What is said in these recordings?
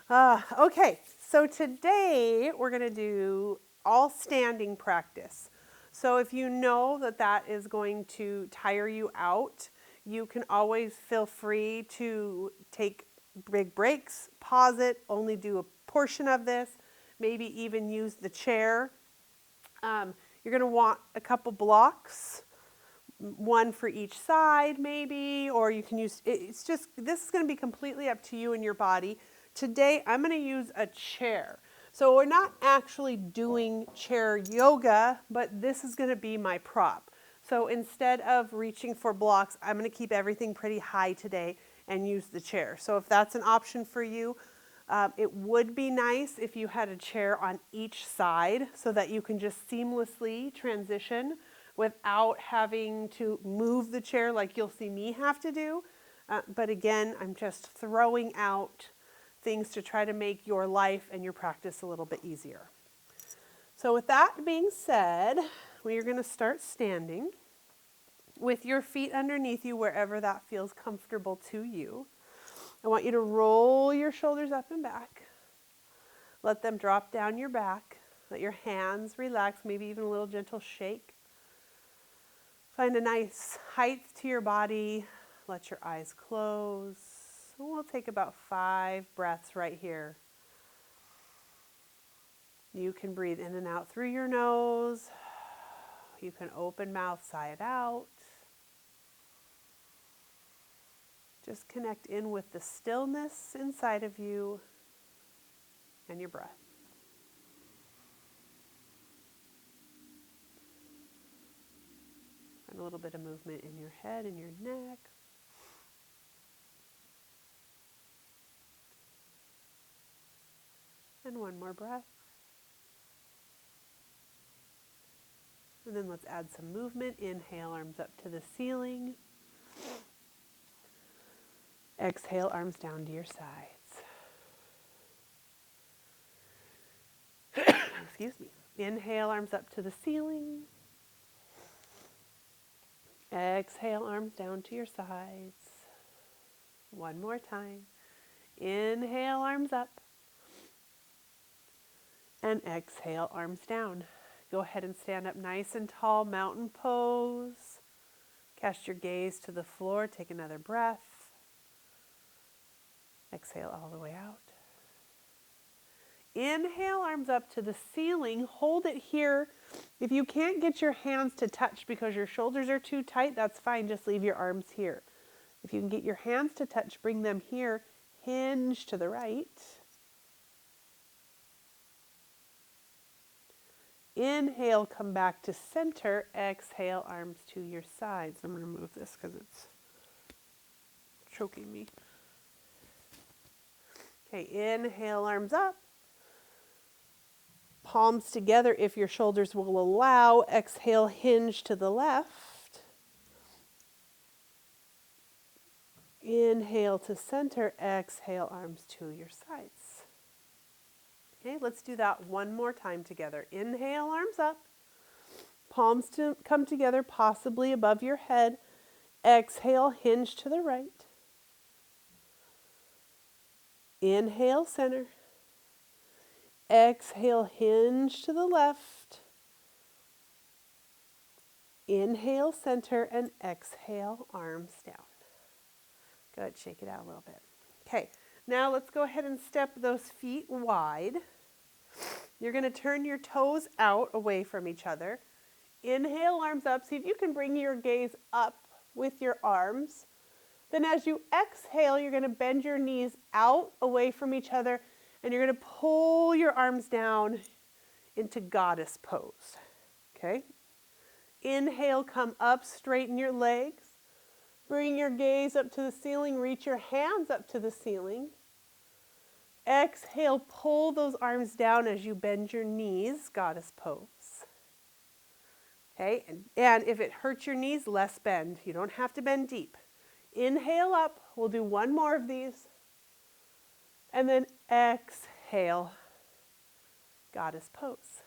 Okay, so today we're going to do all standing practice. So if you know that that is going to tire you out, you can always feel free to take big breaks, pause it, only do a portion of this, maybe even use the chair. You're going to want a couple blocks, one for each side maybe, or you can use, it's just, this is going to be completely up to you and your body. Today I'm going to use a chair. So we're not actually doing chair yoga, but this is going to be my prop. So instead of reaching for blocks, I'm going to keep everything pretty high today and use the chair. So if that's an option for you, it would be nice if you had a chair on each side so that you can just seamlessly transition without having to move the chair like you'll see me have to do. But again, I'm just throwing out things to try to make your life and your practice a little bit easier. So with that being said, we are going to start standing with your feet underneath you wherever that feels comfortable to you. I want you to roll your shoulders up and back. Let them drop down your back. Let your hands relax, maybe even a little gentle shake. Find a nice height to your body. Let your eyes close. We'll take about 5 breaths right here. You can breathe in and out through your nose. You can open mouth, sigh it out. Just connect in with the stillness inside of you and your breath. Find a little bit of movement in your head and your neck. And one more breath. And then let's add some movement. Inhale, arms up to the ceiling. Exhale, arms down to your sides. Excuse me. Inhale, arms up to the ceiling. Exhale, arms down to your sides. One more time. Inhale, arms up. And exhale, arms down. Go ahead and stand up nice and tall, mountain pose. Cast your gaze to the floor. Take another breath. Exhale all the way out. Inhale, arms up to the ceiling. Hold it here. If you can't get your hands to touch because your shoulders are too tight, that's fine. Just leave your arms here. If you can get your hands to touch, bring them here. Hinge to the right. Inhale, come back to center. Exhale, arms to your sides. I'm going to move this because it's choking me. Okay, inhale, arms up. Palms together if your shoulders will allow. Exhale, hinge to the left. Inhale to center. Exhale, arms to your sides. Okay, let's do that one more time together. Inhale, arms up. Palms to come together, possibly above your head. Exhale, hinge to the right. Inhale, center. Exhale, hinge to the left. Inhale, center, and exhale, arms down. Good, shake it out a little bit. Okay, now let's go ahead and step those feet wide. You're going to turn your toes out away from each other. Inhale, arms up. See if you can bring your gaze up with your arms. Then as you exhale, you're going to bend your knees out away from each other, and you're going to pull your arms down into goddess pose. Okay? Inhale, come up, straighten your legs. Bring your gaze up to the ceiling, reach your hands up to the ceiling. Exhale, pull those arms down as you bend your knees, goddess pose. Okay, and if it hurts your knees, less bend. You don't have to bend deep. Inhale up, we'll do one more of these. And then exhale, goddess pose.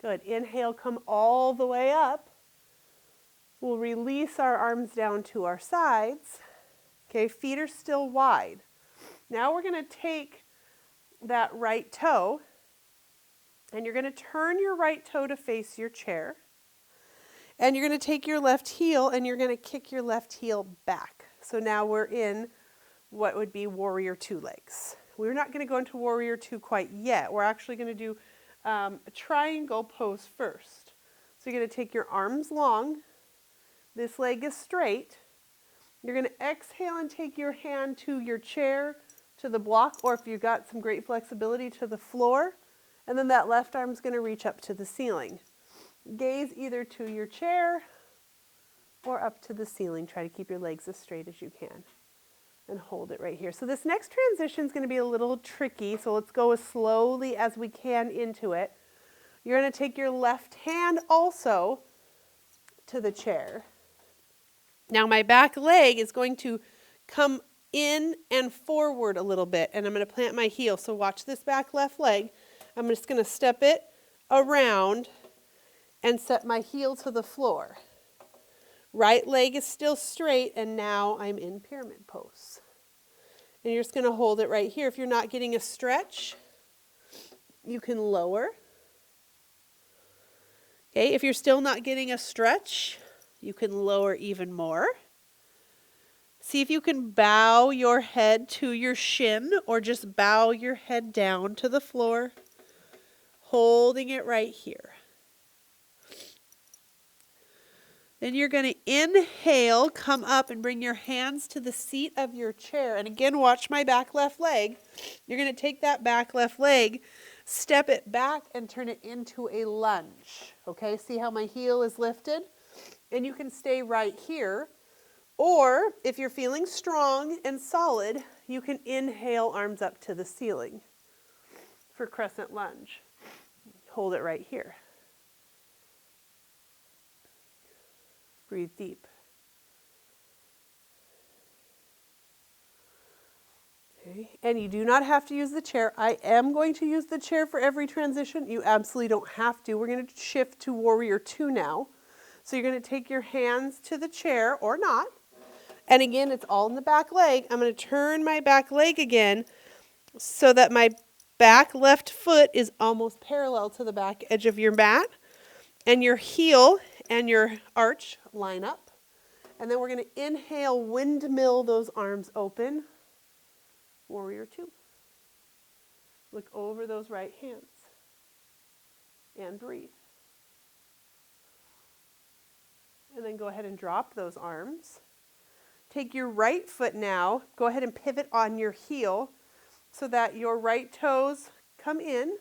Good, inhale, come all the way up. We'll release our arms down to our sides. Okay, feet are still wide. Now we're going to take that right toe and you're going to turn your right toe to face your chair. And you're going to take your left heel and you're going to kick your left heel back. So now we're in what would be warrior two legs. We're not going to go into warrior two quite yet. We're actually going to do a triangle pose first. So you're going to take your arms long. This leg is straight. You're going to exhale and take your hand to your chair, to the block, or if you've got some great flexibility, to the floor. And then that left arm is going to reach up to the ceiling. Gaze either to your chair or up to the ceiling. Try to keep your legs as straight as you can. And hold it right here. So this next transition is going to be a little tricky, so let's go as slowly as we can into it. You're going to take your left hand also to the chair. Now my back leg is going to come in and forward a little bit, and I'm going to plant my heel. So watch this back left leg. I'm just going to step it around and set my heel to the floor. Right leg is still straight, and now I'm in pyramid pose. And you're just going to hold it right here. If you're not getting a stretch, you can lower. Okay, if you're still not getting a stretch, you can lower even more. See if you can bow your head to your shin or just bow your head down to the floor, holding it right here. Then you're going to inhale, come up and bring your hands to the seat of your chair. And again, watch my back left leg. You're going to take that back left leg, step it back and turn it into a lunge. Okay, see how my heel is lifted? And you can stay right here. Or if you're feeling strong and solid, you can inhale, arms up to the ceiling for crescent lunge. Hold it right here. Breathe deep. Okay. And you do not have to use the chair. I am going to use the chair for every transition. You absolutely don't have to. We're going to shift to warrior two now. So you're going to take your hands to the chair or not. And again, it's all in the back leg. I'm going to turn my back leg again so that my back left foot is almost parallel to the back edge of your mat. And your heel and your arch line up. And then we're going to inhale, windmill those arms open. Warrior two. Look over those right hands. And breathe. And then go ahead and drop those arms. Take your right foot now. Go ahead and pivot on your heel so that your right toes come in.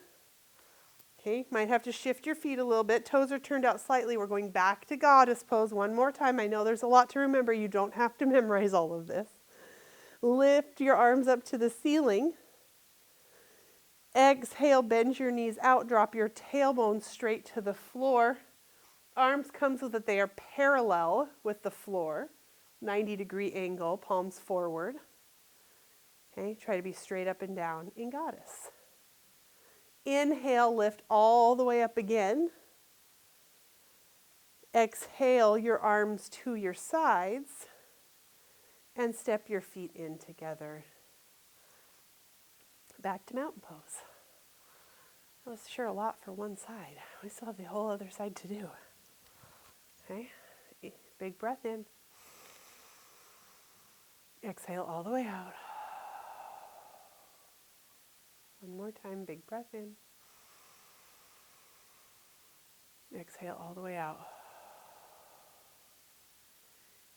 Okay, might have to shift your feet a little bit. Toes are turned out slightly. We're going back to goddess pose one more time. I know there's a lot to remember. You don't have to memorize all of this. Lift your arms up to the ceiling. Exhale, bend your knees out. Drop your tailbone straight to the floor. Arms come so that they are parallel with the floor. 90-degree angle, palms forward. Okay, try to be straight up and down in goddess. Inhale, lift all the way up again. Exhale, your arms to your sides. And step your feet in together. Back to mountain pose. That was sure a lot for one side. We still have the whole other side to do. Okay, big breath in. Exhale all the way out. One more time, big breath in. Exhale all the way out.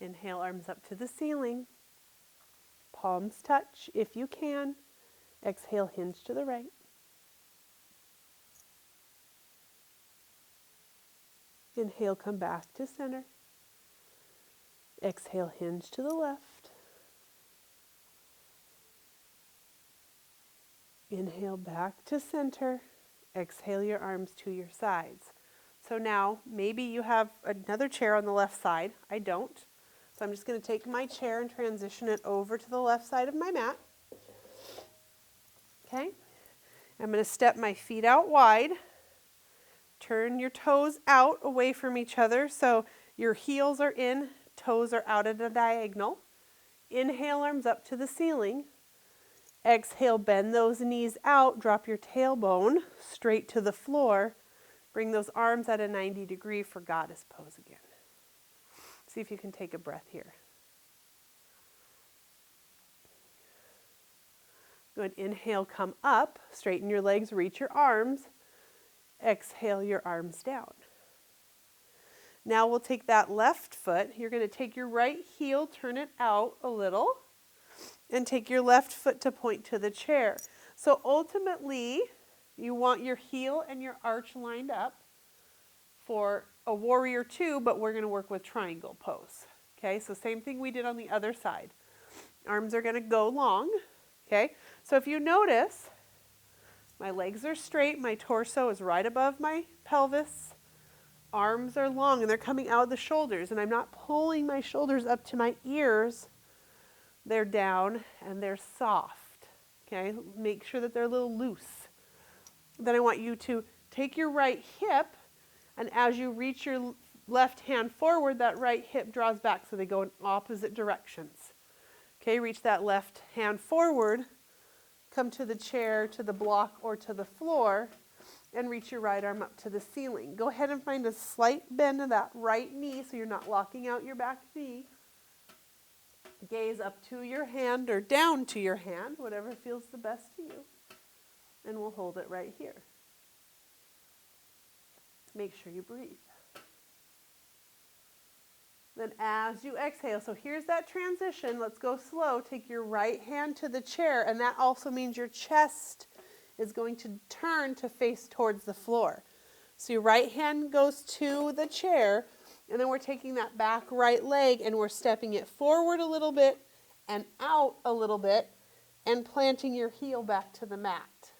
Inhale, arms up to the ceiling. Palms touch if you can. Exhale, hinge to the right. Inhale, come back to center. Exhale, hinge to the left. Inhale, back to center. Exhale your arms to your sides. So now, maybe you have another chair on the left side. I don't. So I'm just going to take my chair and transition it over to the left side of my mat. Okay. I'm going to step my feet out wide. Turn your toes out away from each other so your heels are in, toes are out at a diagonal. Inhale, arms up to the ceiling. Exhale, bend those knees out, drop your tailbone straight to the floor. Bring those arms at a 90 degree for goddess pose again. See if you can take a breath here. Good, inhale, come up, straighten your legs, reach your arms. Exhale your arms down. Now we'll take that left foot. You're going to take your right heel, turn it out a little, and take your left foot to point to the chair. So ultimately, you want your heel and your arch lined up for a warrior two, but we're going to work with triangle pose. Okay, so same thing we did on the other side. Arms are going to go long. Okay, so if you notice, my legs are straight, my torso is right above my pelvis, arms are long and they're coming out of the shoulders, and I'm not pulling my shoulders up to my ears. They're down and they're soft. Okay, make sure that they're a little loose. Then I want you to take your right hip, and as you reach your left hand forward, that right hip draws back so they go in opposite directions. Okay, reach that left hand forward, come to the chair, to the block, or to the floor, and reach your right arm up to the ceiling. Go ahead and find a slight bend of that right knee so you're not locking out your back knee. Gaze up to your hand or down to your hand, whatever feels the best to you. And we'll hold it right here. Make sure you breathe. Then as you exhale, so here's that transition. Let's go slow. Take your right hand to the chair, and that also means your chest is going to turn to face towards the floor. So your right hand goes to the chair, and then we're taking that back right leg and we're stepping it forward a little bit and out a little bit and planting your heel back to the mat.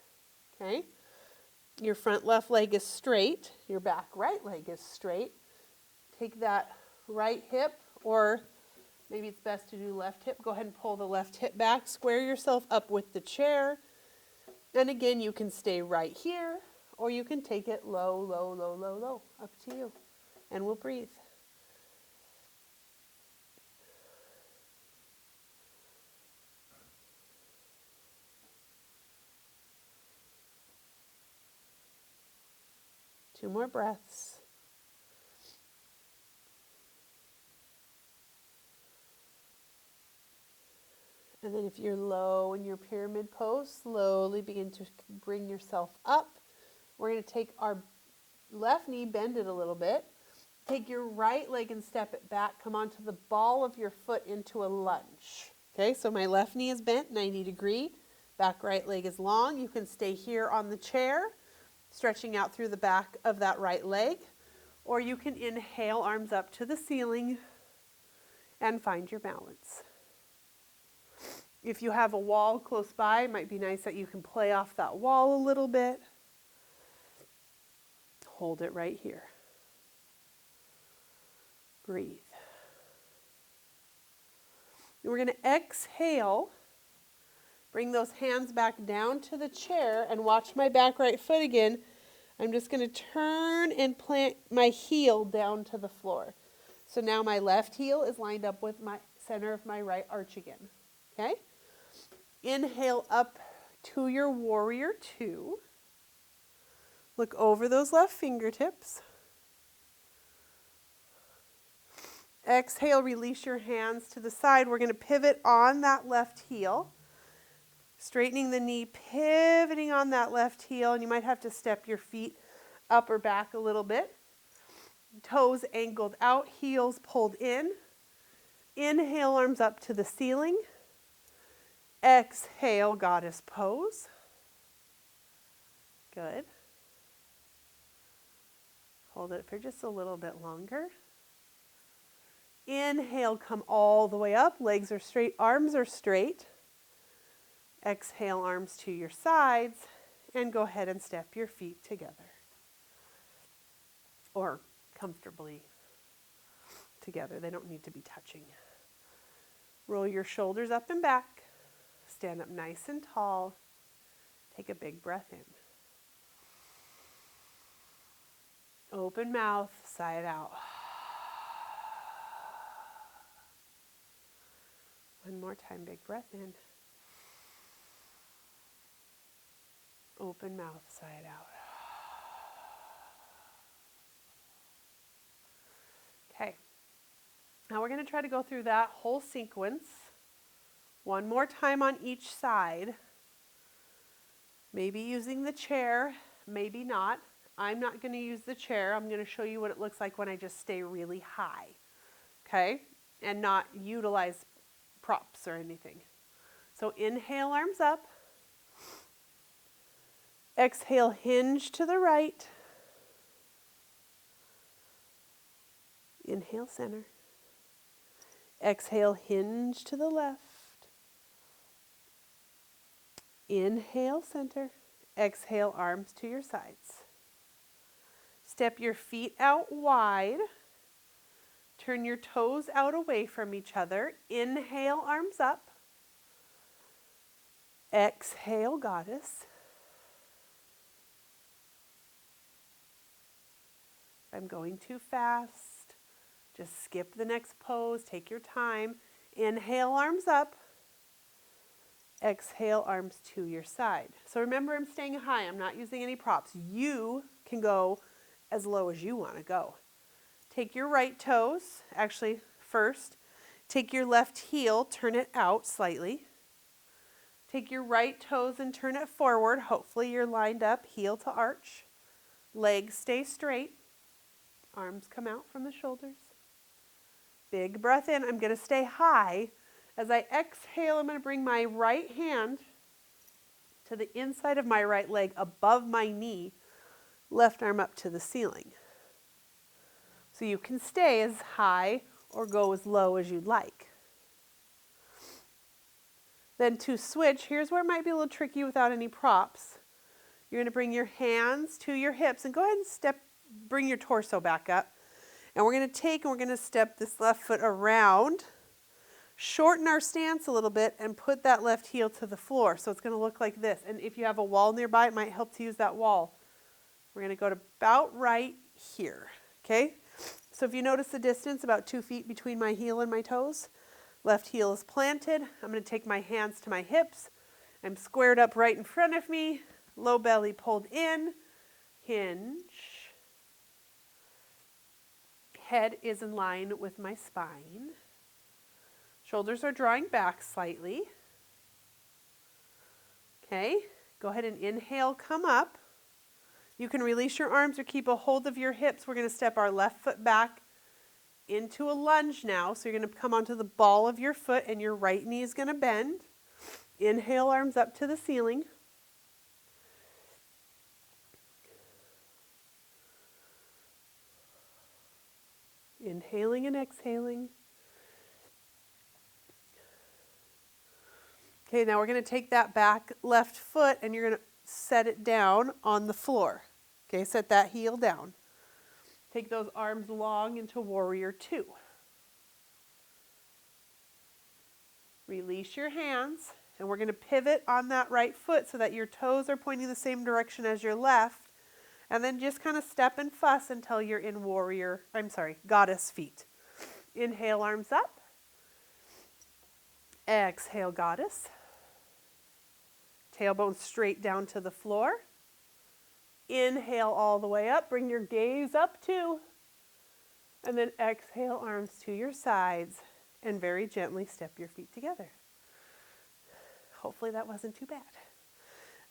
Okay? Your front left leg is straight. Your back right leg is straight. Take that right hip, or maybe it's best to do left hip. Go ahead and pull the left hip back. Square yourself up with the chair. And again, you can stay right here, or you can take it low, low, low, low, low. Up to you. And we'll breathe. Two more breaths. And then if you're low in your pyramid pose, slowly begin to bring yourself up. We're going to take our left knee, bend it a little bit. Take your right leg and step it back. Come onto the ball of your foot into a lunge. Okay, so my left knee is bent, 90 degree. Back right leg is long. You can stay here on the chair, stretching out through the back of that right leg. Or you can inhale, arms up to the ceiling, and find your balance. If you have a wall close by, it might be nice that you can play off that wall a little bit. Hold it right here. Breathe. And we're going to exhale. Bring those hands back down to the chair and watch my back right foot again. I'm just going to turn and plant my heel down to the floor. So now my left heel is lined up with my center of my right arch again. Okay? Inhale up to your warrior two. Look over those left fingertips. Exhale, release your hands to the side. We're going to pivot on that left heel. Straightening the knee, pivoting on that left heel, and you might have to step your feet up or back a little bit. Toes angled out, heels pulled in. Inhale, arms up to the ceiling. Exhale, goddess pose. Good. Hold it for just a little bit longer. Inhale, come all the way up. Legs are straight, arms are straight. Exhale, arms to your sides, and go ahead and step your feet together. Or comfortably together. They don't need to be touching. Roll your shoulders up and back. Stand up nice and tall. Take a big breath in. Open mouth, sigh it out. One more time, big breath in. open mouth, side out. Okay. Now we're going to try to go through that whole sequence one more time on each side. Maybe using the chair, maybe not. I'm not going to use the chair. I'm going to show you what it looks like when I just stay really high, okay? And not utilize props or anything. So inhale, arms up. Exhale, hinge to the right. Inhale, center. Exhale, hinge to the left. Inhale, center. Exhale, arms to your sides. Step your feet out wide. Turn your toes out away from each other. Inhale, arms up. Exhale, goddess. If I'm going too fast, just skip the next pose. Take your time. Inhale, arms up. Exhale, arms to your side. So remember, I'm staying high. I'm not using any props. You can go as low as you want to go. Take your right toes. Actually, first, take your left heel, turn it out slightly. Take your right toes and turn it forward. Hopefully you're lined up, heel to arch. Legs stay straight. Arms come out from the shoulders. Big breath in. I'm going to stay high. As I exhale, I'm going to bring my right hand to the inside of my right leg above my knee, left arm up to the ceiling. So you can stay as high or go as low as you'd like. Then to switch, here's where it might be a little tricky without any props. You're going to bring your hands to your hips and go ahead and bring your torso back up. And we're going to step this left foot around. Shorten our stance a little bit and put that left heel to the floor. So it's going to look like this. And if you have a wall nearby, it might help to use that wall. We're going to go to about right here. Okay? So if you notice the distance, about 2 feet between my heel and my toes, left heel is planted. I'm going to take my hands to my hips. I'm squared up right in front of me. Low belly pulled in. Hinge. Head is in line with my spine. Shoulders are drawing back slightly. Okay, go ahead and inhale, come up. You can release your arms or keep a hold of your hips. We're going to step our left foot back into a lunge now. So you're going to come onto the ball of your foot and your right knee is going to bend. Inhale, arms up to the ceiling. Inhaling and exhaling. Okay, now we're going to take that back left foot and you're going to set it down on the floor. Okay, set that heel down. Take those arms long into warrior two. Release your hands and we're going to pivot on that right foot so that your toes are pointing the same direction as your left. And then just kind of step and fuss until you're in goddess feet. Inhale, arms up. Exhale, goddess. Tailbone straight down to the floor. Inhale all the way up. Bring your gaze up too. And then exhale, arms to your sides. And very gently step your feet together. Hopefully that wasn't too bad.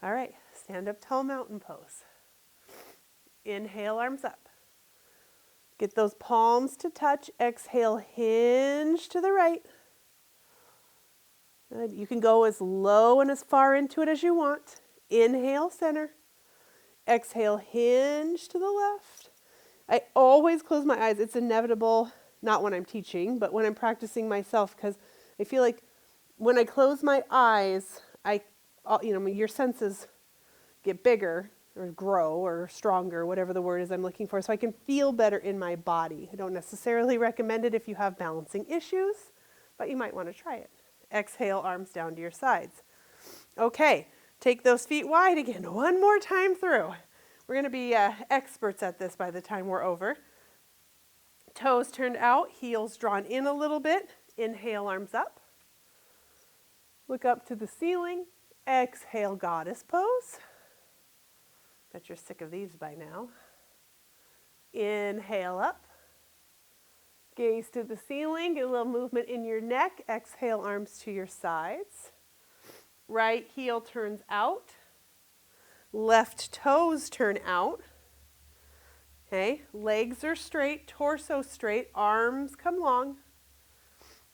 All right, stand up tall mountain pose. Inhale, arms up. Get those palms to touch. Exhale, hinge to the right. Good. You can go as low and as far into it as you want. Inhale, center. Exhale, hinge to the left. I always close my eyes. It's inevitable, not when I'm teaching, but when I'm practicing myself, because I feel like when I close my eyes, your senses get bigger or grow or stronger, whatever the word is I'm looking for, so I can feel better in my body. I don't necessarily recommend it if you have balancing issues, but you might want to try it. Exhale, arms down to your sides. Okay, take those feet wide again. One more time through. We're going to be experts at this by the time we're over. Toes turned out, heels drawn in a little bit. Inhale, arms up. Look up to the ceiling. Exhale, goddess pose. Bet you're sick of these by now. Inhale up. Gaze to the ceiling. Get a little movement in your neck. Exhale, arms to your sides. Right heel turns out. Left toes turn out. Okay, legs are straight, torso straight, arms come long.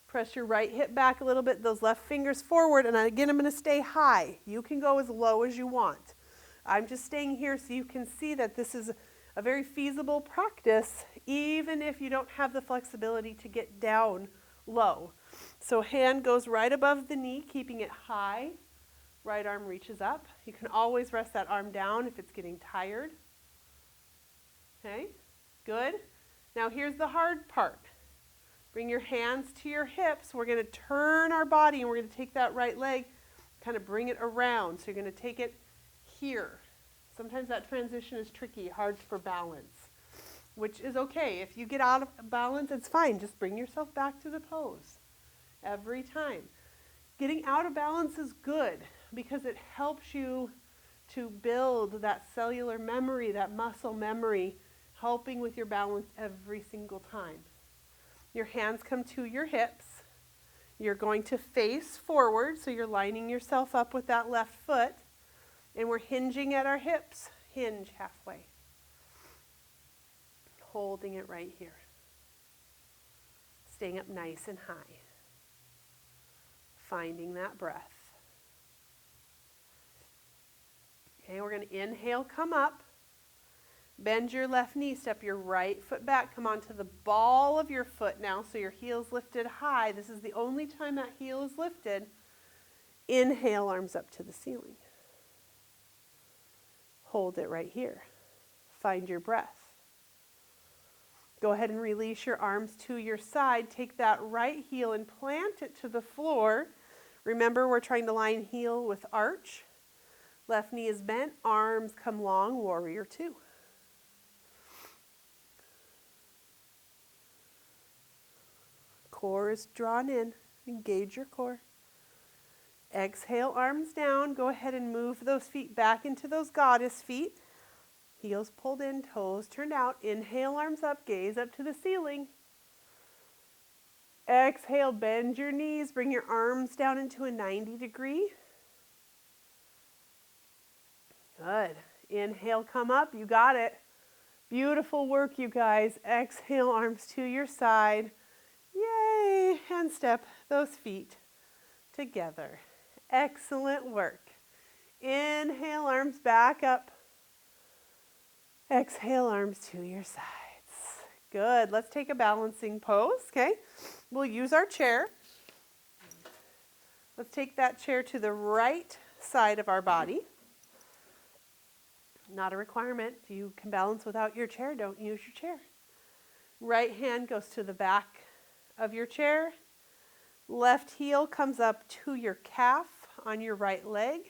Press your right hip back a little bit, those left fingers forward, and again, I'm going to stay high. You can go as low as you want. I'm just staying here so you can see that this is a very feasible practice, even if you don't have the flexibility to get down low. So hand goes right above the knee, keeping it high. Right arm reaches up. You can always rest that arm down if it's getting tired. Okay, good. Now here's the hard part. Bring your hands to your hips. We're going to turn our body and we're going to take that right leg, kind of bring it around. So you're going to take it here. Sometimes that transition is tricky, hard for balance, which is okay. If you get out of balance, it's fine. Just bring yourself back to the pose every time. Getting out of balance is good because it helps you to build that cellular memory, that muscle memory, helping with your balance every single time. Your hands come to your hips. You're going to face forward, so you're lining yourself up with that left foot. And we're hinging at our hips. Hinge halfway. Holding it right here. Staying up nice and high. Finding that breath. Okay, we're going to inhale, come up. Bend your left knee, step your right foot back, come onto the ball of your foot now, so your heel's lifted high. This is the only time that heel is lifted. Inhale, arms up to the ceiling. Hold it right here. Find your breath. Go ahead and release your arms to your side. Take that right heel and plant it to the floor. Remember, we're trying to line heel with arch. Left knee is bent, arms come long, warrior two. Core is drawn in. Engage your core. Exhale, arms down. Go ahead and move those feet back into those goddess feet. Heels pulled in, toes turned out. Inhale, arms up, gaze up to the ceiling. Exhale, bend your knees. Bring your arms down into a 90 degree. Good. Inhale, come up. You got it. Beautiful work, you guys. Exhale, arms to your side. Yay! And step those feet together. Excellent work. Inhale, arms back up. Exhale, arms to your sides. Good. Let's take a balancing pose, okay? We'll use our chair. Let's take that chair to the right side of our body. Not a requirement. If you can balance without your chair, don't use your chair. Right hand goes to the back of your chair. Left heel comes up to your calf on your right leg.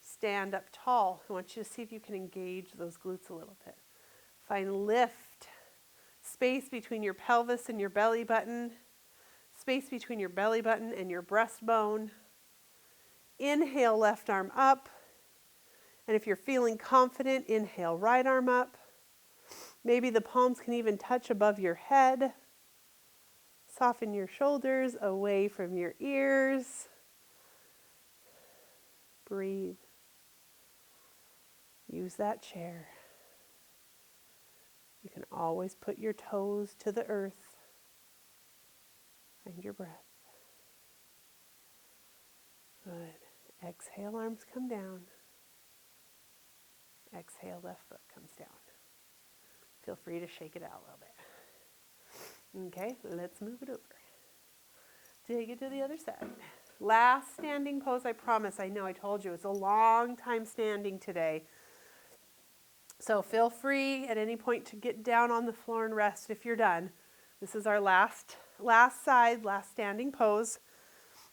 Stand up tall. I want you to see if you can engage those glutes a little bit. Find lift. Space between your pelvis and your belly button. Space between your belly button and your breastbone. Inhale, left arm up. And if you're feeling confident, inhale, right arm up. Maybe the palms can even touch above your head. Soften your shoulders away from your ears. Breathe. Use that chair. You can always put your toes to the earth. Find your breath. Good. Exhale, arms come down. Exhale, left foot comes down. Feel free to shake it out a little bit. Okay, let's move it over. Take it to the other side. Last standing pose, I promise. I know I told you it's a long time standing today. So feel free at any point to get down on the floor and rest if you're done. This is our last side, last standing pose.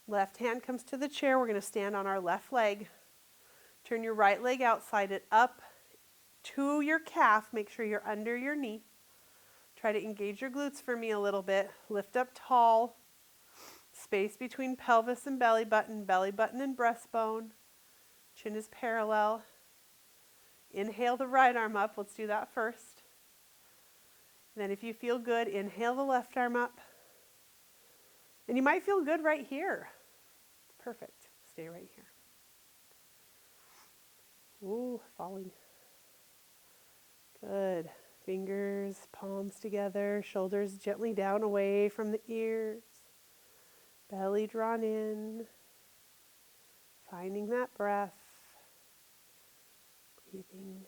Left hand comes to the chair. We're going to stand on our left leg. Turn your right leg out, slide it up to your calf. Make sure you're under your knee. Try to engage your glutes for me a little bit. Lift up tall. Space between pelvis and belly button and breastbone. Chin is parallel. Inhale the right arm up. Let's do that first. And then if you feel good, inhale the left arm up. And you might feel good right here. Perfect. Stay right here. Ooh, falling. Good. Fingers, palms together, shoulders gently down away from the ears. Belly drawn in. Finding that breath. Breathing.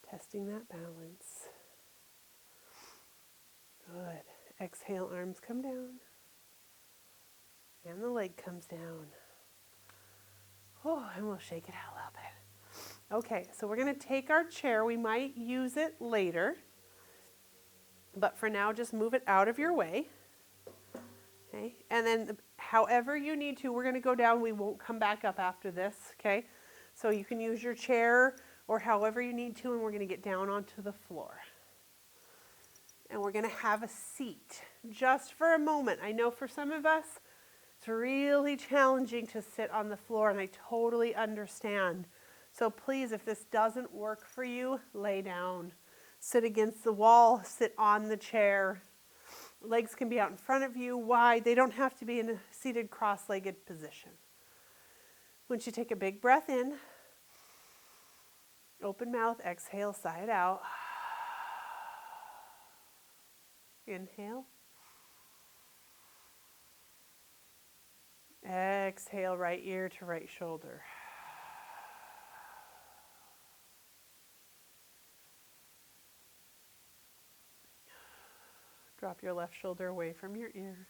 Testing that balance. Good. Exhale, arms come down. And the leg comes down. Oh, and we'll shake it out a little bit. Okay, so we're going to take our chair. We might use it later. But for now, just move it out of your way. Okay, and then however you need to, we're going to go down. We won't come back up after this, okay? So you can use your chair or however you need to, and we're going to get down onto the floor. And we're going to have a seat just for a moment. I know for some of us, it's really challenging to sit on the floor, and I totally understand. So please, if this doesn't work for you, lay down. Sit against the wall, sit on the chair. Legs can be out in front of you, wide. They don't have to be in a seated cross-legged position. Once you take a big breath in, open mouth, exhale, sigh it out. Inhale. Exhale, right ear to right shoulder. Drop your left shoulder away from your ear.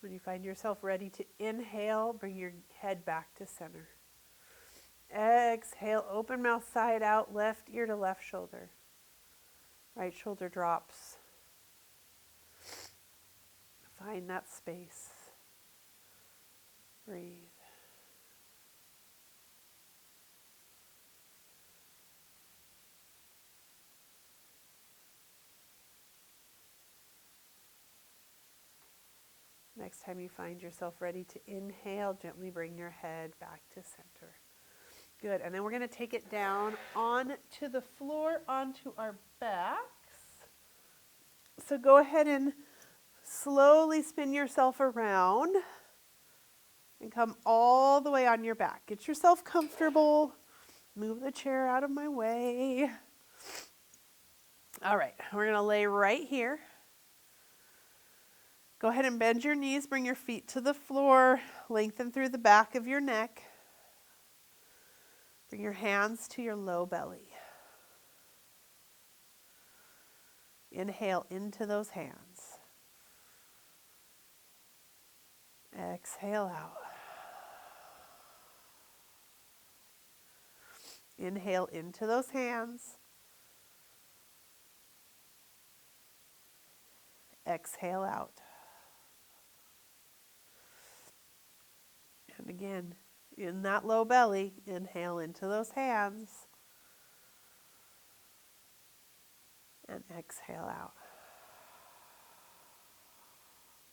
When you find yourself ready to inhale, bring your head back to center. Exhale, open mouth, side out, left ear to left shoulder. Right shoulder drops. Find that space. Breathe. Next time you find yourself ready to inhale, gently bring your head back to center. Good, and then we're going to take it down onto the floor, onto our backs. So go ahead and slowly spin yourself around and come all the way on your back. Get yourself comfortable. Move the chair out of my way. All right, we're going to lay right here. Go ahead and bend your knees, bring your feet to the floor, lengthen through the back of your neck. Bring your hands to your low belly. Inhale into those hands. Exhale out. Inhale into those hands. Exhale out. And again, in that low belly, inhale into those hands. And exhale out.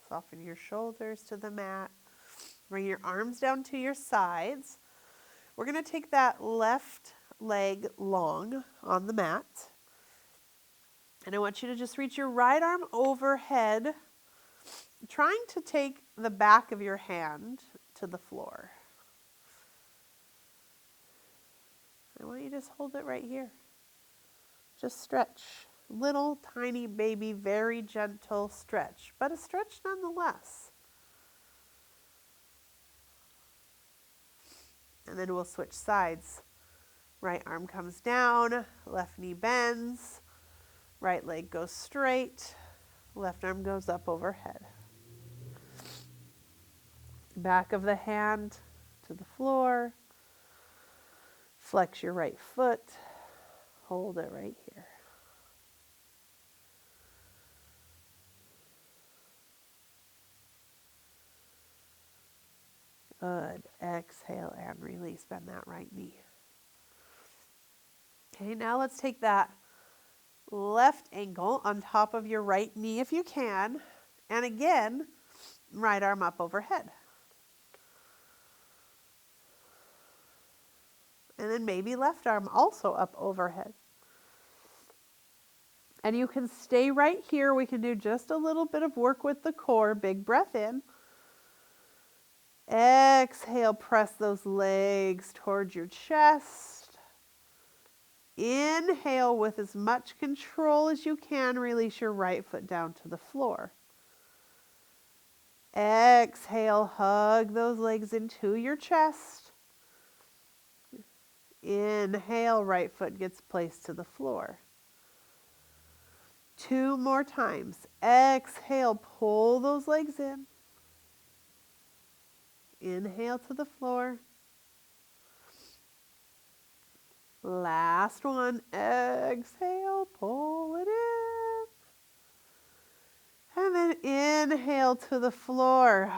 Soften your shoulders to the mat. Bring your arms down to your sides. We're going to take that left leg long on the mat. And I want you to just reach your right arm overhead, trying to take the back of your hand to the floor. I want you to just hold it right here. Just stretch. Little tiny baby, very gentle stretch, but a stretch nonetheless. And then we'll switch sides. Right arm comes down, left knee bends, right leg goes straight, left arm goes up overhead. Back of the hand to the floor. Flex your right foot. Hold it right here. Good. Exhale and release. Bend that right knee. Okay, now let's take that Left ankle on top of your right knee if you can. And again, right arm up overhead. And then maybe left arm also up overhead. And you can stay right here. We can do just a little bit of work with the core. Big breath in. Exhale, press those legs towards your chest. Inhale with as much control as you can. Release your right foot down to the floor. Exhale, hug those legs into your chest. Inhale, right foot gets placed to the floor. 2 more times. Exhale, pull those legs in. Inhale to the floor. Last one. Exhale, pull it in. And then inhale to the floor.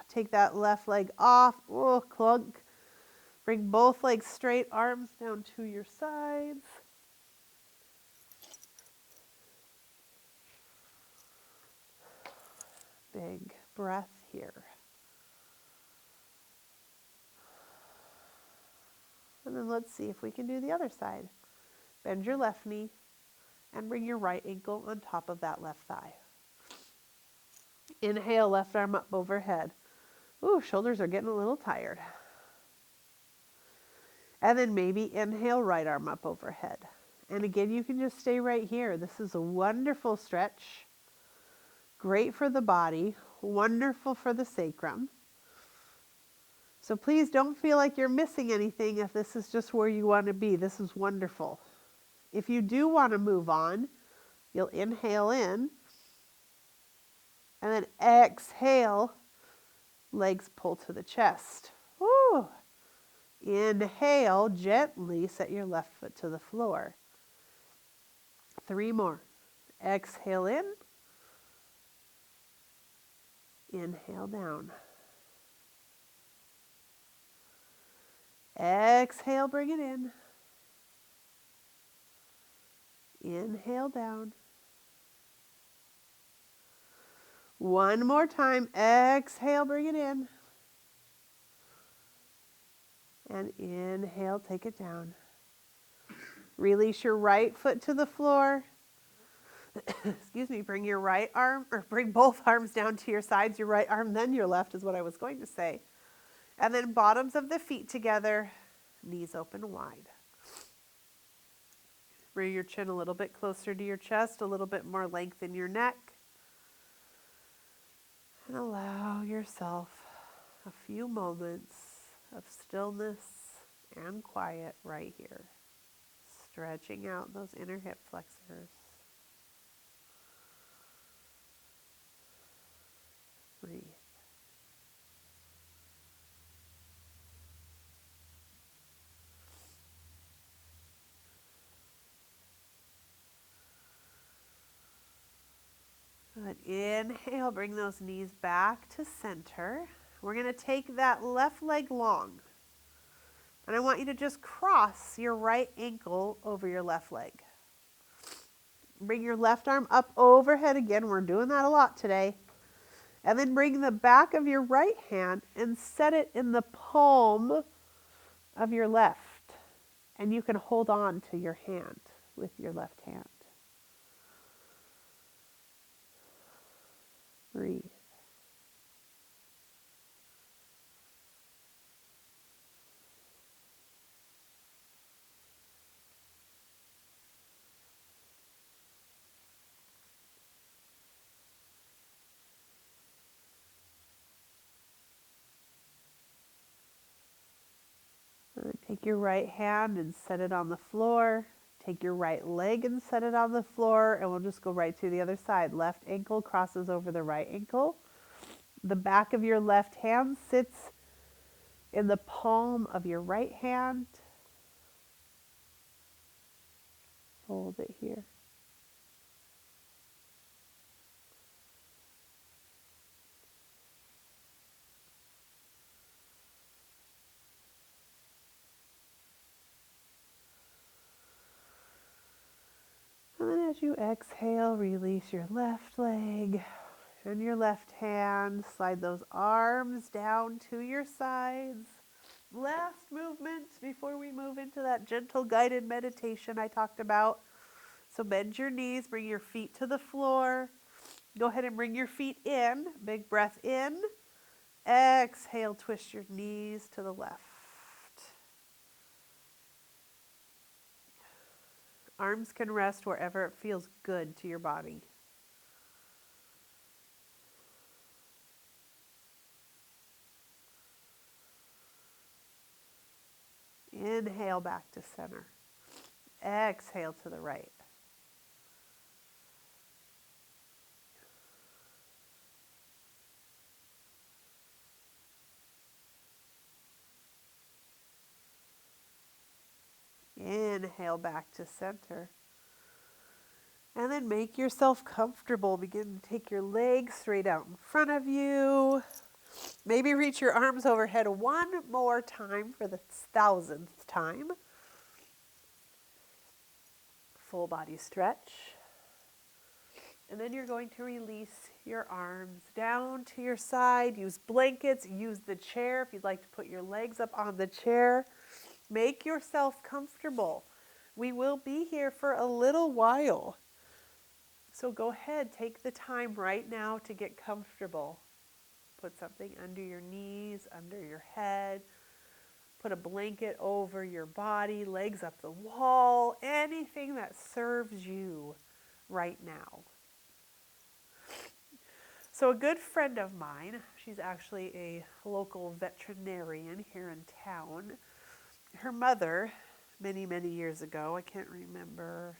Take that left leg off. Oh, clunk. Bring both legs straight, arms down to your sides. Big breath here. And then let's see if we can do the other side. Bend your left knee and bring your right ankle on top of that left thigh. Inhale, left arm up overhead. Ooh, shoulders are getting a little tired. And then maybe inhale, right arm up overhead. And again, you can just stay right here. This is a wonderful stretch. Great for the body, wonderful for the sacrum. So please don't feel like you're missing anything if this is just where you want to be. This is wonderful. If you do want to move on, you'll inhale in and then exhale, legs pull to the chest. Woo. Inhale, gently set your left foot to the floor. 3 more. Exhale in. Inhale down. Exhale, bring it in. Inhale down. 1 more time. Exhale, bring it in. And inhale, take it down. Release your right foot to the floor. Excuse me, bring your right arm, or bring both arms down to your sides, your right arm, then your left is what I was going to say. And then bottoms of the feet together, knees open wide. Bring your chin a little bit closer to your chest, a little bit more length in your neck. And allow yourself a few moments of stillness and quiet right here. Stretching out those inner hip flexors. Breathe. Good. Inhale, bring those knees back to center. We're going to take that left leg long. And I want you to just cross your right ankle over your left leg. Bring your left arm up overhead again. We're doing that a lot today. And then bring the back of your right hand and set it in the palm of your left. And you can hold on to your hand with your left hand. Breathe. Take your right hand and set it on the floor. Take your right leg and set it on the floor, and we'll just go right to the other side. Left ankle crosses over the right ankle. The back of your left hand sits in the palm of your right hand. Hold it here. And as you exhale, release your left leg and your left hand. Slide those arms down to your sides. Last movement before we move into that gentle guided meditation I talked about. So bend your knees, bring your feet to the floor. Go ahead and bring your feet in. Big breath in. Exhale, twist your knees to the left. Arms can rest wherever it feels good to your body. Inhale back to center. Exhale to the right. Inhale back to center. And then make yourself comfortable. Begin to take your legs straight out in front of you. Maybe reach your arms overhead one more time for the 1,000th time. Full body stretch. And then you're going to release your arms down to your side. Use blankets, use the chair if you'd like to put your legs up on the chair. Make yourself comfortable. We will be here for a little while. So go ahead, take the time right now to get comfortable. Put something under your knees, under your head. Put a blanket over your body, legs up the wall, anything that serves you right now. So a good friend of mine, she's actually a local veterinarian here in town. Her mother, many, many years ago, I can't remember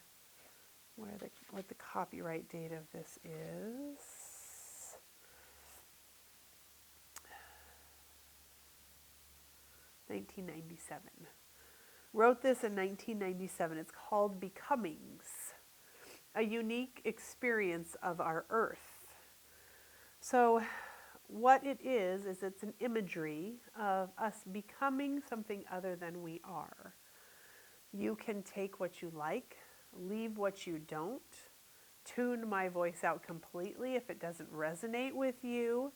what the copyright date of this is. 1997. Wrote this in 1997. It's called Becomings, a unique experience of our earth. So what it is it's an imagery of us becoming something other than we are. You can take what you like, leave what you don't, tune my voice out completely if it doesn't resonate with you,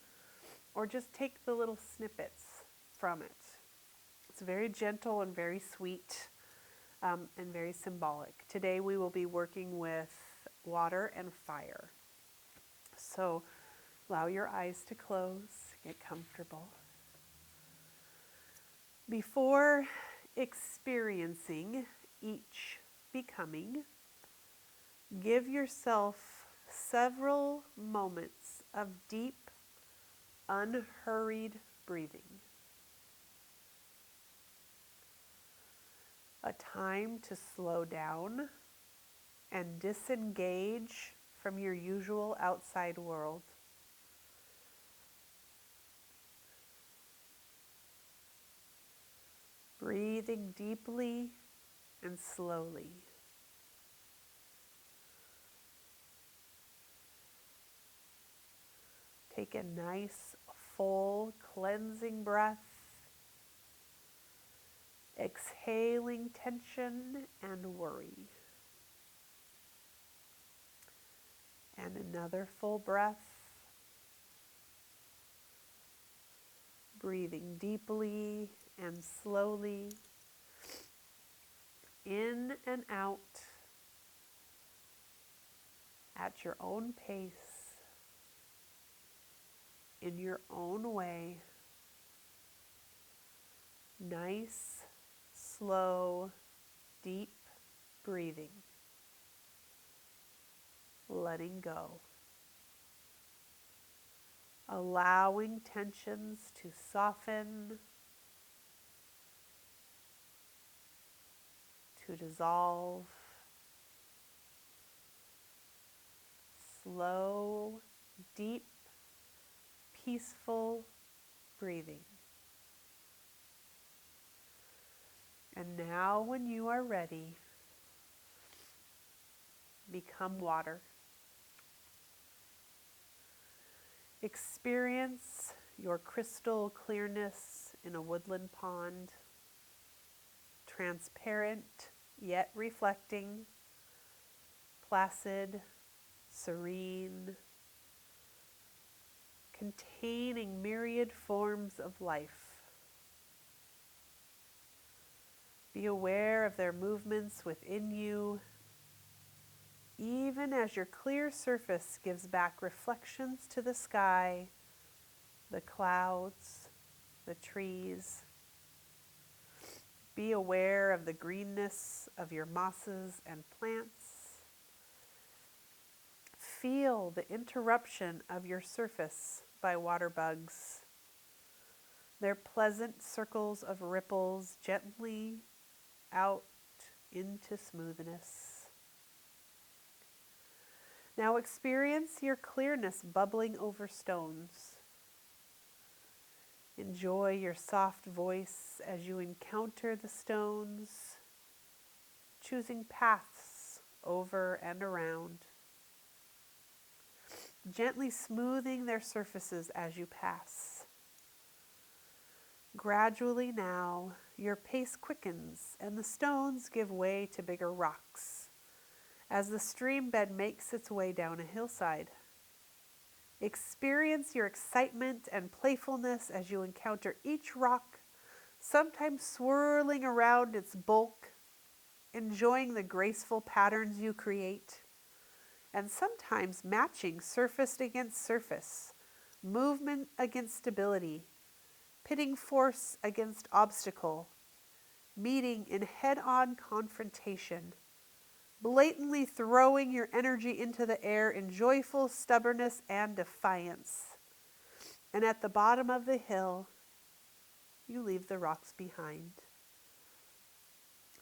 or just take the little snippets from it. It's very gentle and very sweet and very symbolic. Today we will be working with water and fire. So allow your eyes to close, get comfortable. Before experiencing each becoming, give yourself several moments of deep, unhurried breathing. A time to slow down and disengage from your usual outside world. Breathing deeply and slowly. Take a nice, full, cleansing breath. Exhaling tension and worry. And another full breath. Breathing deeply and slowly. In and out. At your own pace. In your own way. Nice, slow, deep breathing. Letting go. Allowing tensions to soften, to dissolve. Slow, deep, peaceful breathing. And now when you are ready, become water. Experience your crystal clearness in a woodland pond, transparent yet reflecting, placid, serene, containing myriad forms of life. Be aware of their movements within you, even as your clear surface gives back reflections to the sky, the clouds, the trees. Be aware of the greenness of your mosses and plants. Feel the interruption of your surface by water bugs. Their pleasant circles of ripples gently out into smoothness. Now experience your clearness bubbling over stones. Enjoy your soft voice as you encounter the stones, choosing paths over and around, gently smoothing their surfaces as you pass. Gradually now, your pace quickens and the stones give way to bigger rocks as the stream bed makes its way down a hillside. Experience your excitement and playfulness as you encounter each rock, sometimes swirling around its bulk, enjoying the graceful patterns you create, and sometimes matching surface against surface, movement against stability, pitting force against obstacle, meeting in head-on confrontation, blatantly throwing your energy into the air in joyful stubbornness and defiance. And at the bottom of the hill, you leave the rocks behind.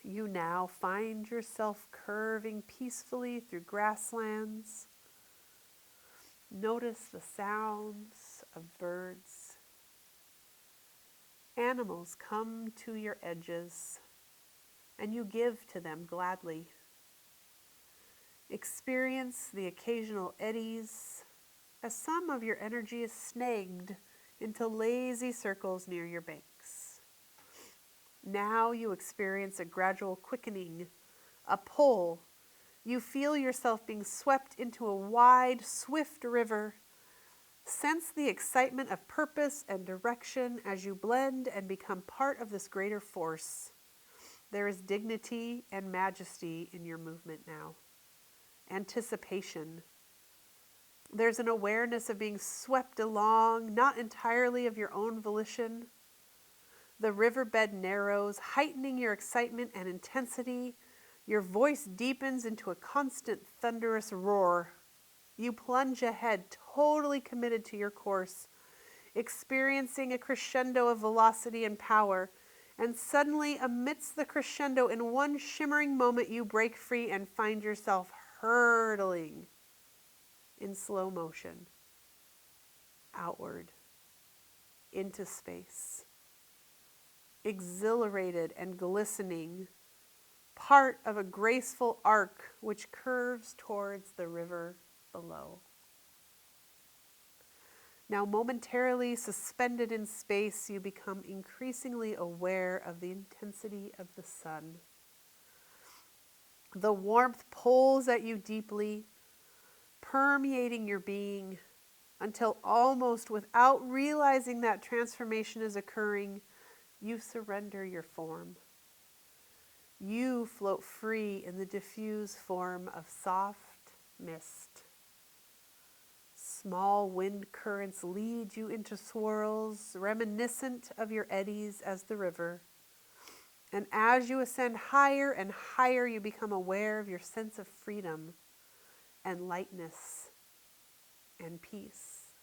You now find yourself curving peacefully through grasslands. Notice the sounds of birds. Animals come to your edges, and you give to them gladly. Experience the occasional eddies as some of your energy is snagged into lazy circles near your banks. Now you experience a gradual quickening, a pull. You feel yourself being swept into a wide, swift river. Sense the excitement of purpose and direction as you blend and become part of this greater force. There is dignity and majesty in your movement now. Anticipation. There's an awareness of being swept along, not entirely of your own volition. The riverbed narrows, heightening your excitement and intensity. Your voice deepens into a constant thunderous roar. You plunge ahead, totally committed to your course, experiencing a crescendo of velocity and power. And suddenly, amidst the crescendo, in one shimmering moment, you break free and find yourself hurtling in slow motion, outward, into space, exhilarated and glistening, part of a graceful arc which curves towards the river below. Now, momentarily suspended in space, you become increasingly aware of the intensity of the sun. The warmth pulls at you deeply, permeating your being until almost without realizing that transformation is occurring, you surrender your form. You float free in the diffuse form of soft mist. Small wind currents lead you into swirls reminiscent of your eddies as the river. And as you ascend higher and higher, you become aware of your sense of freedom and lightness and peace.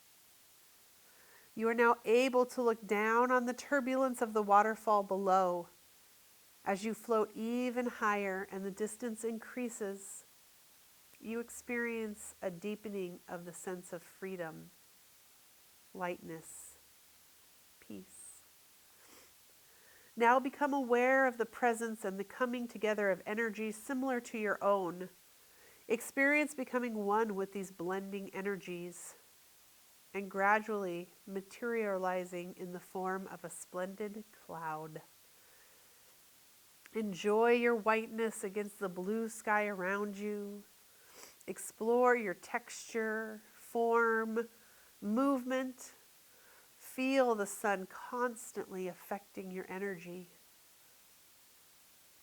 You are now able to look down on the turbulence of the waterfall below. As you float even higher and the distance increases, you experience a deepening of the sense of freedom, lightness, peace. Now become aware of the presence and the coming together of energies similar to your own. Experience becoming one with these blending energies and gradually materializing in the form of a splendid cloud. Enjoy your whiteness against the blue sky around you. Explore your texture, form, movement. Feel the sun constantly affecting your energy.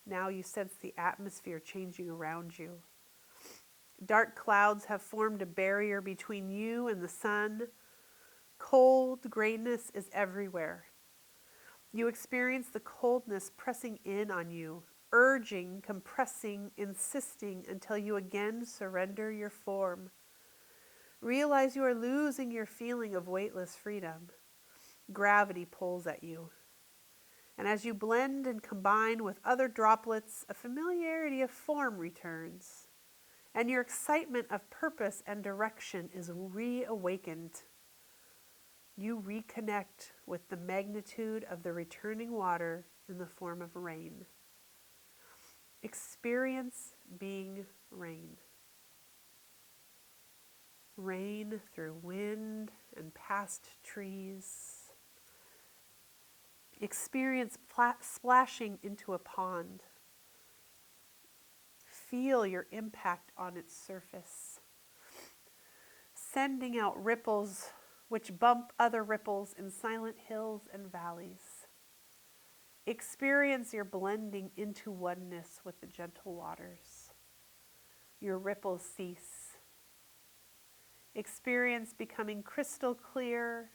Now you sense the atmosphere changing around you. Dark clouds have formed a barrier between you and the sun. Cold grayness is everywhere. You experience the coldness pressing in on you, urging, compressing, insisting until you again surrender your form. Realize you are losing your feeling of weightless freedom. Gravity pulls at you. And as you blend and combine with other droplets, a familiarity of form returns. And your excitement of purpose and direction is reawakened. You reconnect with the magnitude of the returning water in the form of rain. Experience being rain. Rain through wind and past trees. Experience splashing into a pond. Feel your impact on its surface, sending out ripples which bump other ripples in silent hills and valleys. Experience your blending into oneness with the gentle waters. Your ripples cease. Experience becoming crystal clear,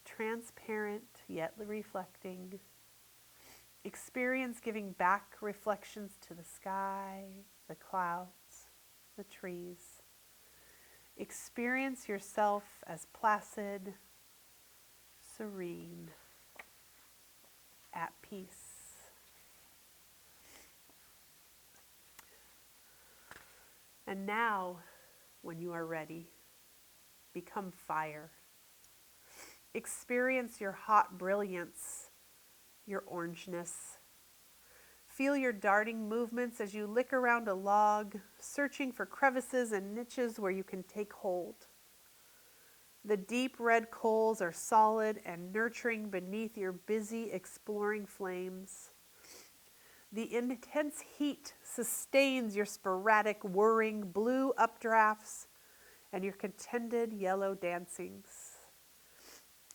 transparent yet reflecting. Experience giving back reflections to the sky, the clouds, the trees. Experience yourself as placid, serene, at peace. And now, when you are ready, become fire. Experience your hot brilliance, your orangeness. Feel your darting movements as you lick around a log, searching for crevices and niches where you can take hold. The deep red coals are solid and nurturing beneath your busy exploring flames. The intense heat sustains your sporadic whirring blue updrafts and your contented yellow dancings.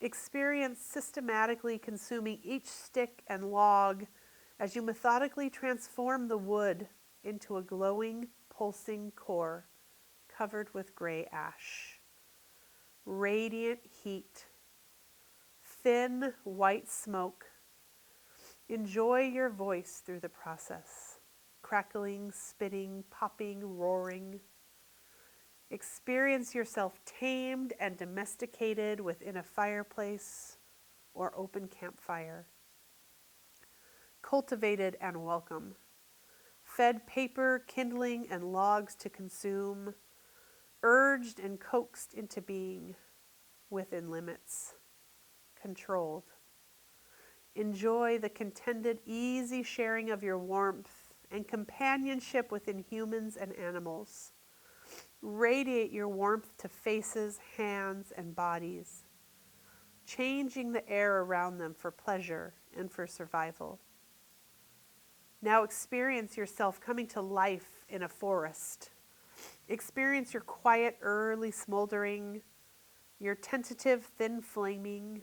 Experience systematically consuming each stick and log as you methodically transform the wood into a glowing, pulsing core covered with gray ash. Radiant heat, thin white smoke. Enjoy your voice through the process. Crackling, spitting, popping, roaring. Experience yourself tamed and domesticated within a fireplace or open campfire. Cultivated and welcome. Fed paper, kindling, and logs to consume. Urged and coaxed into being within limits. Controlled. Enjoy the contented, easy sharing of your warmth and companionship within humans and animals. Radiate your warmth to faces, hands, and bodies, changing the air around them for pleasure and for survival. Now experience yourself coming to life in a forest. Experience your quiet, early smoldering, your tentative, thin flaming.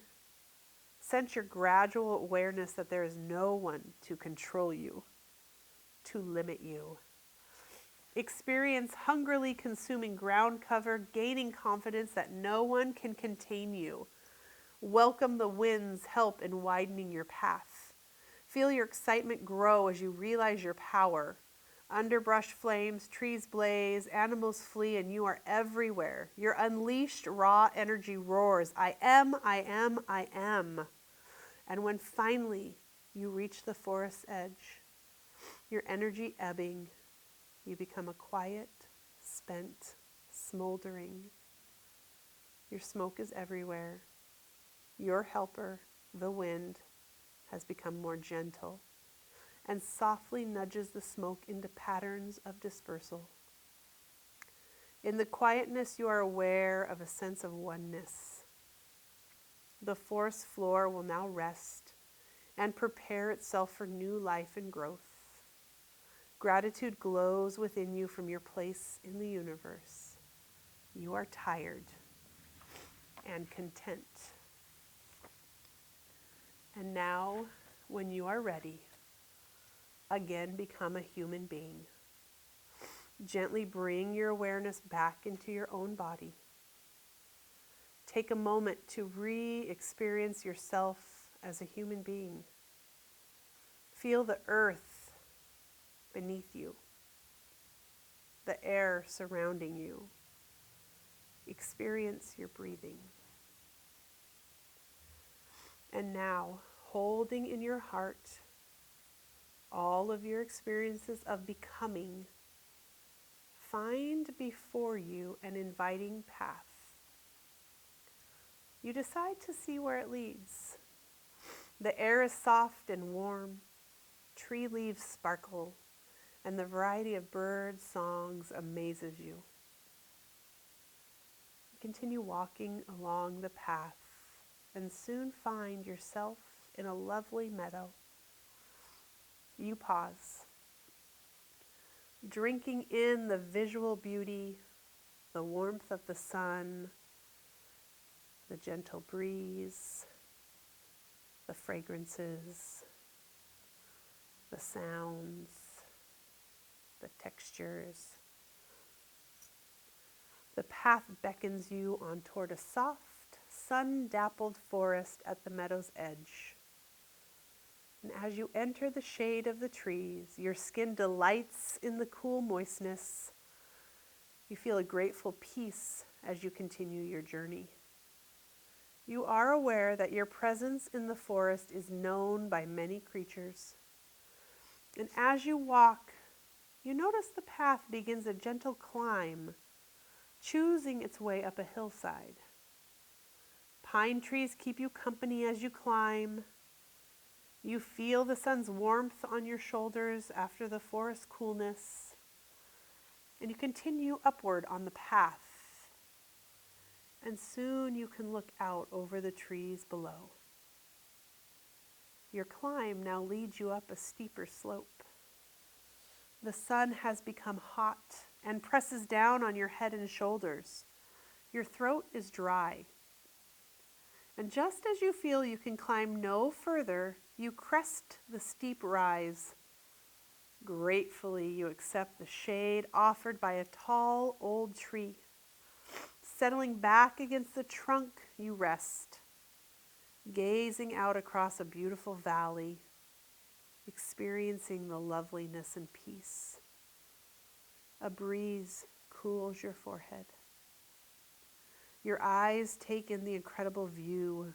Sense your gradual awareness that there is no one to control you, to limit you. Experience hungrily consuming ground cover, gaining confidence that no one can contain you. Welcome the wind's help in widening your path. Feel your excitement grow as you realize your power. Underbrush flames, trees blaze, animals flee, and you are everywhere. Your unleashed raw energy roars, I am, I am, I am. And when finally you reach the forest's edge, your energy ebbing, you become a quiet, spent, smoldering. Your smoke is everywhere. Your helper, the wind, has become more gentle and softly nudges the smoke into patterns of dispersal. In the quietness, you are aware of a sense of oneness. The forest floor will now rest and prepare itself for new life and growth. Gratitude glows within you from your place in the universe. You are tired and content. And now, when you are ready, again become a human being. Gently bring your awareness back into your own body. Take a moment to re-experience yourself as a human being. Feel the earth beneath you, the air surrounding you. Experience your breathing. And now, holding in your heart all of your experiences of becoming, find before you an inviting path. You decide to see where it leads. The air is soft and warm, tree leaves sparkle, and the variety of bird songs amazes you. Continue walking along the path and soon find yourself in a lovely meadow. You pause, drinking in the visual beauty, the warmth of the sun, the gentle breeze, the fragrances, the sounds, the textures. The path beckons you on toward a soft, sun-dappled forest at the meadow's edge. And as you enter the shade of the trees, your skin delights in the cool moistness. You feel a grateful peace as you continue your journey. You are aware that your presence in the forest is known by many creatures. And as you walk, you notice the path begins a gentle climb, choosing its way up a hillside. Pine trees keep you company as you climb. You feel the sun's warmth on your shoulders after the forest coolness, and you continue upward on the path. And soon you can look out over the trees below. Your climb now leads you up a steeper slope. The sun has become hot and presses down on your head and shoulders. Your throat is dry. And just as you feel you can climb no further, you crest the steep rise. Gratefully, you accept the shade offered by a tall old tree. Settling back against the trunk, you rest, gazing out across a beautiful valley, experiencing the loveliness and peace. A breeze cools your forehead. Your eyes take in the incredible view,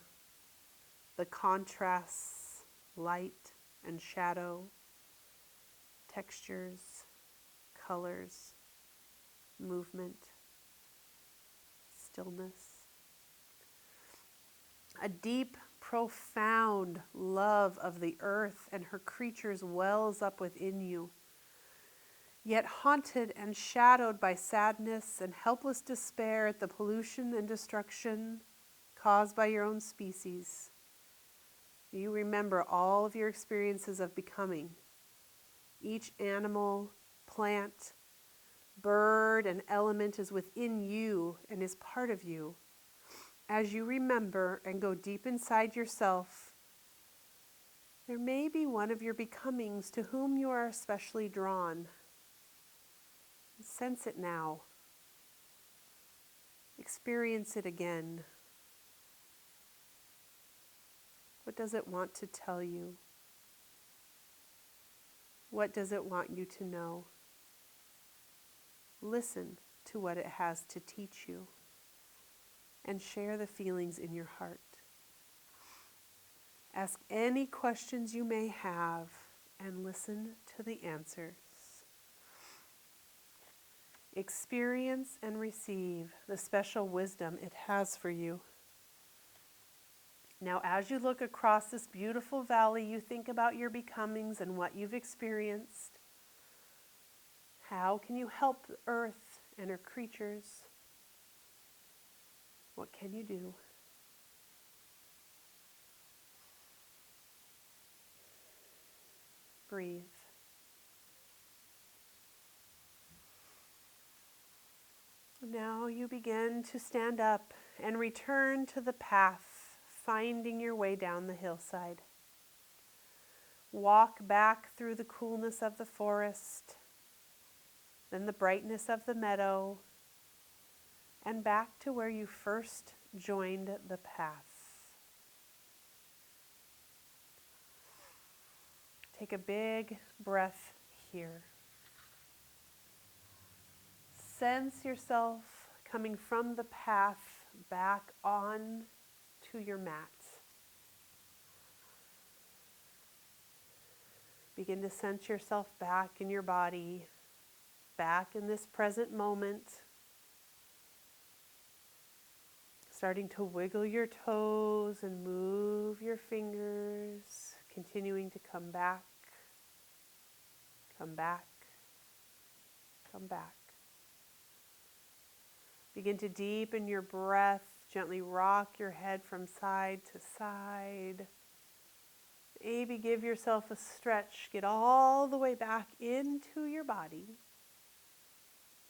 the contrasts, light and shadow, textures, colors, movement, stillness. A deep, profound love of the earth and her creatures wells up within you. Yet haunted and shadowed by sadness and helpless despair at the pollution and destruction caused by your own species, you remember all of your experiences of becoming. Each animal, plant, bird, and element is within you and is part of you. As you remember and go deep inside yourself, there may be one of your becomings to whom you are especially drawn. Sense it now. Experience it again. What does it want to tell you? What does it want you to know? Listen to what it has to teach you and share the feelings in your heart. Ask any questions you may have and listen to the answers. Experience and receive the special wisdom it has for you. Now, as you look across this beautiful valley, you think about your becomings and what you've experienced. How can you help the earth and her creatures? What can you do? Breathe. Now you begin to stand up and return to the path, finding your way down the hillside. Walk back through the coolness of the forest, then the brightness of the meadow, and back to where you first joined the path. Take a big breath here. Sense yourself coming from the path back on to your mat. Begin to sense yourself back in your body, back in this present moment. Starting to wiggle your toes and move your fingers, continuing to come back, come back, come back. Begin to deepen your breath, gently rock your head from side to side. Maybe give yourself a stretch, get all the way back into your body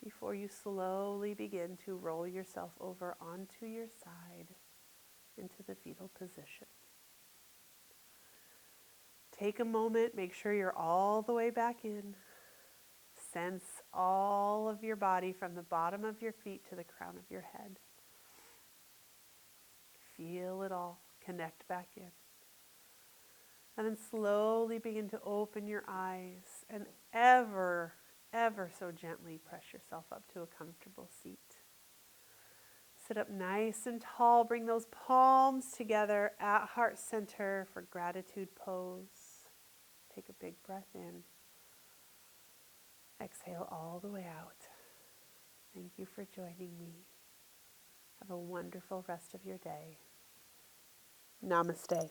before you slowly begin to roll yourself over onto your side into the fetal position. Take a moment, make sure you're all the way back in. Sense all of your body from the bottom of your feet to the crown of your head. Feel it all. Connect back in. And then slowly begin to open your eyes and ever so gently press yourself up to a comfortable seat. Sit up nice and tall. Bring those palms together at heart center for gratitude pose. Take a big breath in. Exhale all the way out. Thank you for joining me. Have a wonderful rest of your day. Namaste.